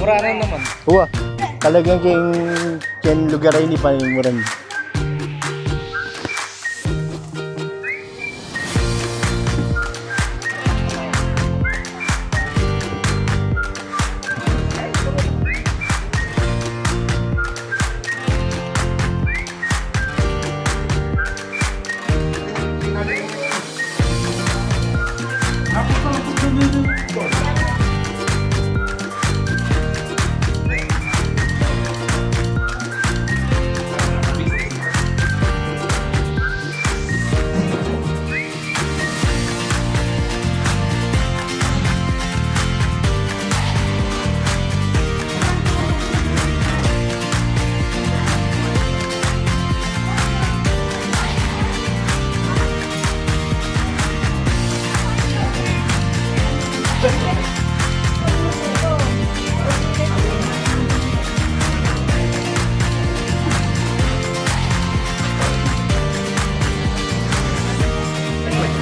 Murahan naman. Uwa, talagang kayong lugar ay ni Panimuran.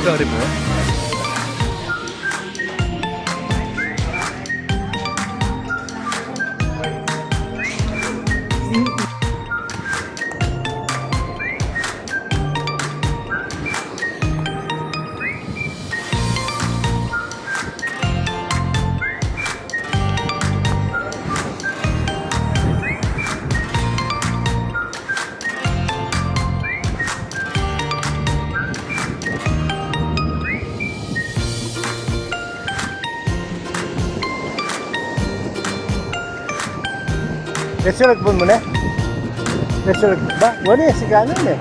Sorry po. Resurag po muna. Resurag ba? Wala si kanan eh.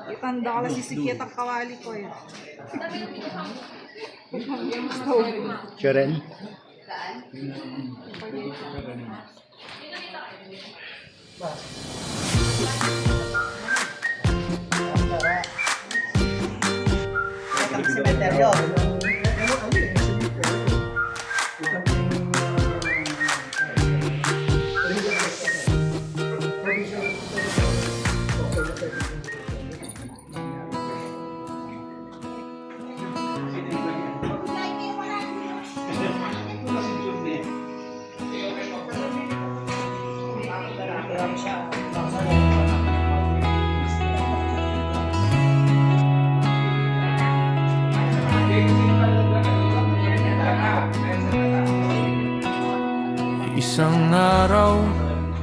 Itanda ka lang sisikit ang kawali ko eh. Sharon? Sementeryo. Isang araw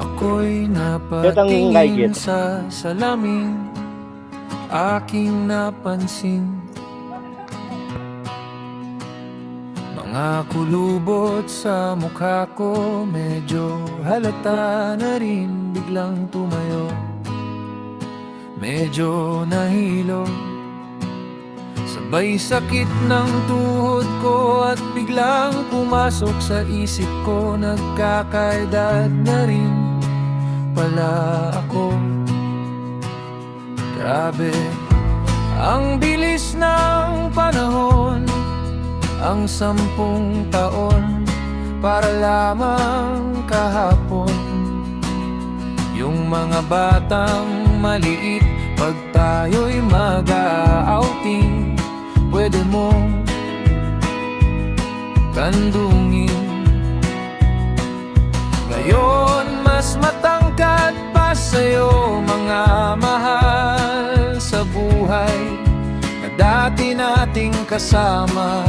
ako'y napatingin sa salamin, aking napansin mga kulubot sa mukha ko, medyo halata na rin, biglang tumayo, medyo nahilo. Sabay sakit ng tuhod ko at biglang pumasok sa isip ko, nagkakaedad na rin pala ako. Grabe, Ang bilis ng panahon, ang 10 taon, para lamang kahapon. Yung mga batang maliit, pag tayo'y mag-outing, pwede mong kandungin. Ngayon mas matangkad pa sa'yo, mga mahal sa buhay na dati nating kasama.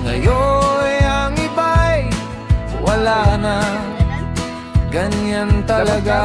Ngayon ang iba'y wala na, ganyan talaga